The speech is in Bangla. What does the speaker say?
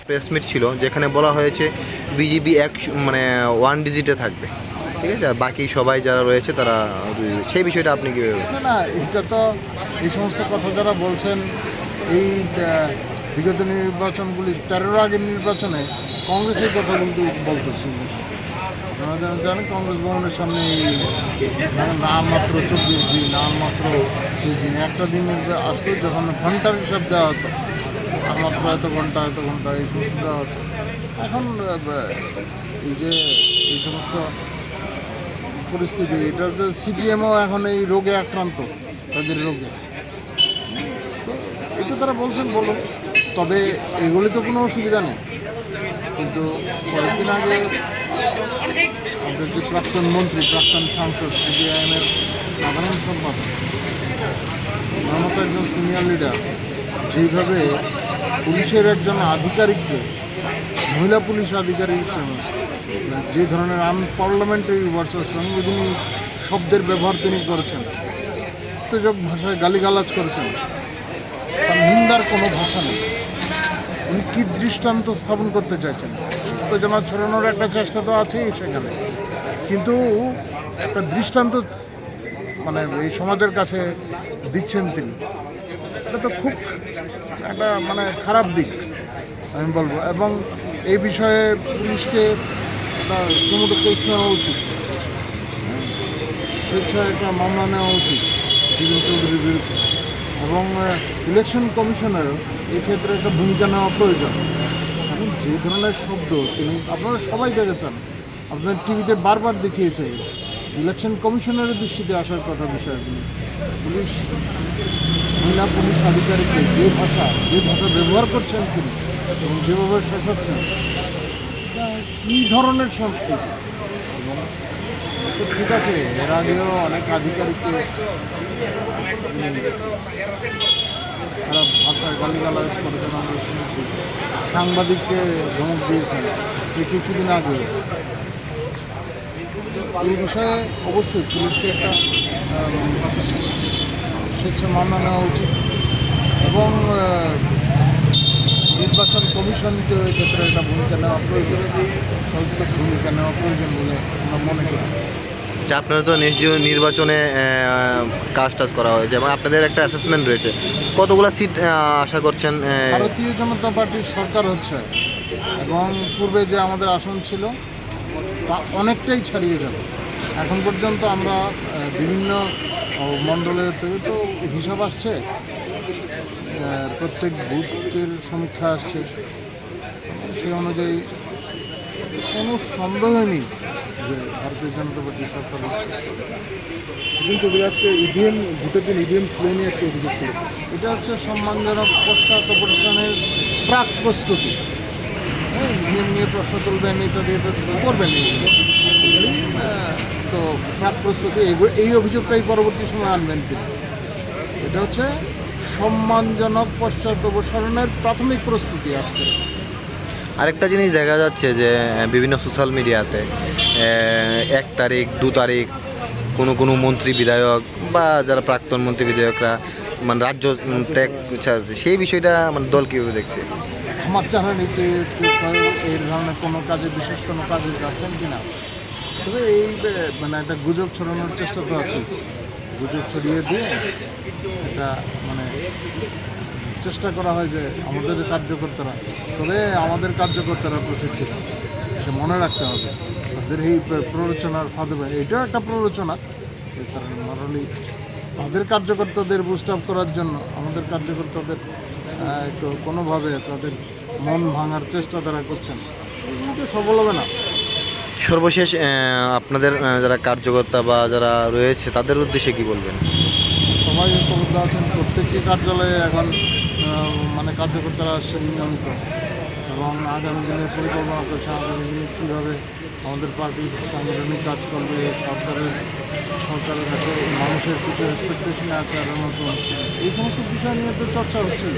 প্রেস মিট ছিল যেখানে বলা হয়েছে বিজেপি এক মানে 1 ডিজিটে থাকবে, ঠিক আছে, আর বাকি সবাই যারা রয়েছে তারা সেই বিষয়টা আপনি কি? না, এটা তো এই সমস্ত কথা যারা বলছেন এই বিগত নির্বাচনগুলি 13-এর আগের নির্বাচনে কংগ্রেসের কথা কিন্তু বলতেছি। আপনারা জানেন কংগ্রেস ভবনের সামনে না মাত্র 24 দিন, না মাত্র 20 দিন, একটা দিন আসতো যখন ঘন্টার হিসাব দেওয়া হতো, আর মাত্র এত ঘন্টা এই সমস্ত দেওয়া হতো। এখন এই যে এই সমস্ত পরিস্থিতি, এটা তো সিপিএমও এখন এই রোগে আক্রান্ত, তাদের রোগে। তো এটা তারা বলছেন বলুন, তবে এগুলি তো কোনো অসুবিধা নেই। কিন্তু কয়েকদিন আগে আমাদের যে প্রাক্তন মন্ত্রী, প্রাক্তন সাংসদ, সিপিআইএমের সাধারণ সম্পাদক, মমতা একজন সিনিয়র লিডার, যেইভাবে পুলিশের একজন আধিকারিককে, মহিলা পুলিশ আধিকারিক হিসেবে যে ধরনের আনপার্লামেন্টারি ওয়ার্ডস, সাংবিধানিক শব্দের ব্যবহার তিনি করেছেন, উত্তেজক ভাষায় গালিগালাজ করেছেন, তার নিন্দার কোনো ভাষা নেই। উনি কী দৃষ্টান্ত স্থাপন করতে চাইছেন? উত্তেজনা ছড়ানোর একটা চেষ্টা তো আছেই সেখানে, কিন্তু একটা দৃষ্টান্ত মানে এই সমাজের কাছে দিচ্ছেন তিনি। এটা তো খুব একটা মানে খারাপ দিক আমি বলবো, এবং এই বিষয়ে পুলিশকে একটা সমুদ্র কেস নেওয়া উচিত, স্বেচ্ছায় একটা মামলা নেওয়া উচিত জিতেন চৌধুরীর বিরুদ্ধে, এবং ইলেকশন কমিশনেরও এক্ষেত্রে একটা ভূমিকা নেওয়া প্রয়োজন। এখন যে ধরনের শব্দ তিনি, আপনারা সবাই দেখেছেন, আপনার টিভিতে বারবার দেখিয়েছে, ইলেকশন কমিশনারের দৃষ্টিতে আসার কথা বিষয়গুলি। মহিলা পুলিশ আধিকারিককে যে ভাষা ব্যবহার করছেন তিনি এবং যেভাবে শেষাচ্ছেন, কী ধরনের সংস্কৃতি। এবং তো ঠিক আছে, এর আগেও অনেক আধিকারিককে খারাপ ভাষায় গালিগালাজ করেছেন, আমরা শুনেছি। সাংবাদিককে ধমক দিয়েছেন এই কিছুদিন আগে। এই বিষয়ে অবশ্যই পুলিশকে একটা স্বেচ্ছা মামলা নেওয়া উচিত, এবং নির্বাচন কমিশনকে ক্ষেত্রে একটা ভূমিকা নেওয়া প্রয়োজন, সর্বোচ্চ ভূমিকা নেওয়া প্রয়োজন বলে আমরা মনে করি। আচ্ছা, আপনারা তো নির্বাচনে কাজ করা হয়েছে এবং আপনাদের একটা অ্যাসেসমেন্ট রয়েছে, কতগুলো সিট আশা করছেন? ভারতীয় জনতা পার্টির সরকার হচ্ছে, এবং পূর্বে যে আমাদের আসন ছিল তা অনেকটাই ছাড়িয়ে যাবে। এখন পর্যন্ত আমরা বিভিন্ন মণ্ডলের থেকে তো হিসাব আসছে, প্রত্যেক বুথের সমীক্ষা আসছে, সেই অনুযায়ী কোনো সন্দেহ নেই যে ভারতীয় জনতা পার্টি সরকার হচ্ছে। কিন্তু আজকে ইভিএম ভোটের দিন ইভিএম স্প্রে নিয়ে একটা অভিযোগ করেছে। এটা হচ্ছে সম্মানজনক পশ্চাৎপসারণের প্রাক প্রস্তুতি। ইভিএম নিয়ে প্রশ্ন তুলবেন, ইত্যাদি করবেন, তো প্রাক প্রস্তুতি, এই অভিযোগটাই পরবর্তী সময় আনবেন তিনি। এটা হচ্ছে সম্মানজনক পশ্চাৎপসারণের প্রাথমিক প্রস্তুতি আজকে। আরেকটা জিনিস দেখা যাচ্ছে যে বিভিন্ন সোশ্যাল মিডিয়াতে 1 তারিখ 2 তারিখ কোনো মন্ত্রী বিধায়ক বা যারা প্রাক্তন মন্ত্রী বিধায়করা মানে রাজ্য ত্যাগ, সেই বিষয়টা মানে দল কীভাবে দেখছে? আমার জানা নেই এই ধরনের কোনো কাজে, বিশেষ কোনো কাজে যাচ্ছেন কি না, তবে এই মানে একটা গুজব ছড়ানোর চেষ্টা তো আছে। গুজব ছড়িয়ে দিয়ে এটা মানে চেষ্টা করা হয় যে আমাদের কার্যকর্তারা প্রশিক্ষিত, এটা মনে রাখতে হবে। তাদের এই প্ররোচনার ফাঁদে, এটাও একটা প্ররোচনা, এই কারণে নরমালি তাদের কার্যকর্তাদের বুস্ট আপ করার জন্য আমাদের কার্যকর্তাদের একটু কোনোভাবে তাদের মন ভাঙার চেষ্টা তারা করছেন, এগুলো তো সফল হবে না। সর্বশেষ আপনাদের যারা কার্যকর্তা বা যারা রয়েছে তাদের উদ্দেশ্যে কি বলবেন? সবাই ঐক্যবদ্ধ আছেন, প্রত্যেকটি কার্যালয়ে এখন মানে কার্যকর্তারা আসছেন নিয়মিত এবং আগামী দিনের পরিকল্পনা করছে আগামী দিনে কীভাবে আমাদের পার্টির সাংগঠনিক কাজ করবে, সরকারের কাছে মানুষের কিছু এক্সপেকটেশন আছে আর নতুন এই সমস্ত বিষয় নিয়ে তো চর্চা হচ্ছে।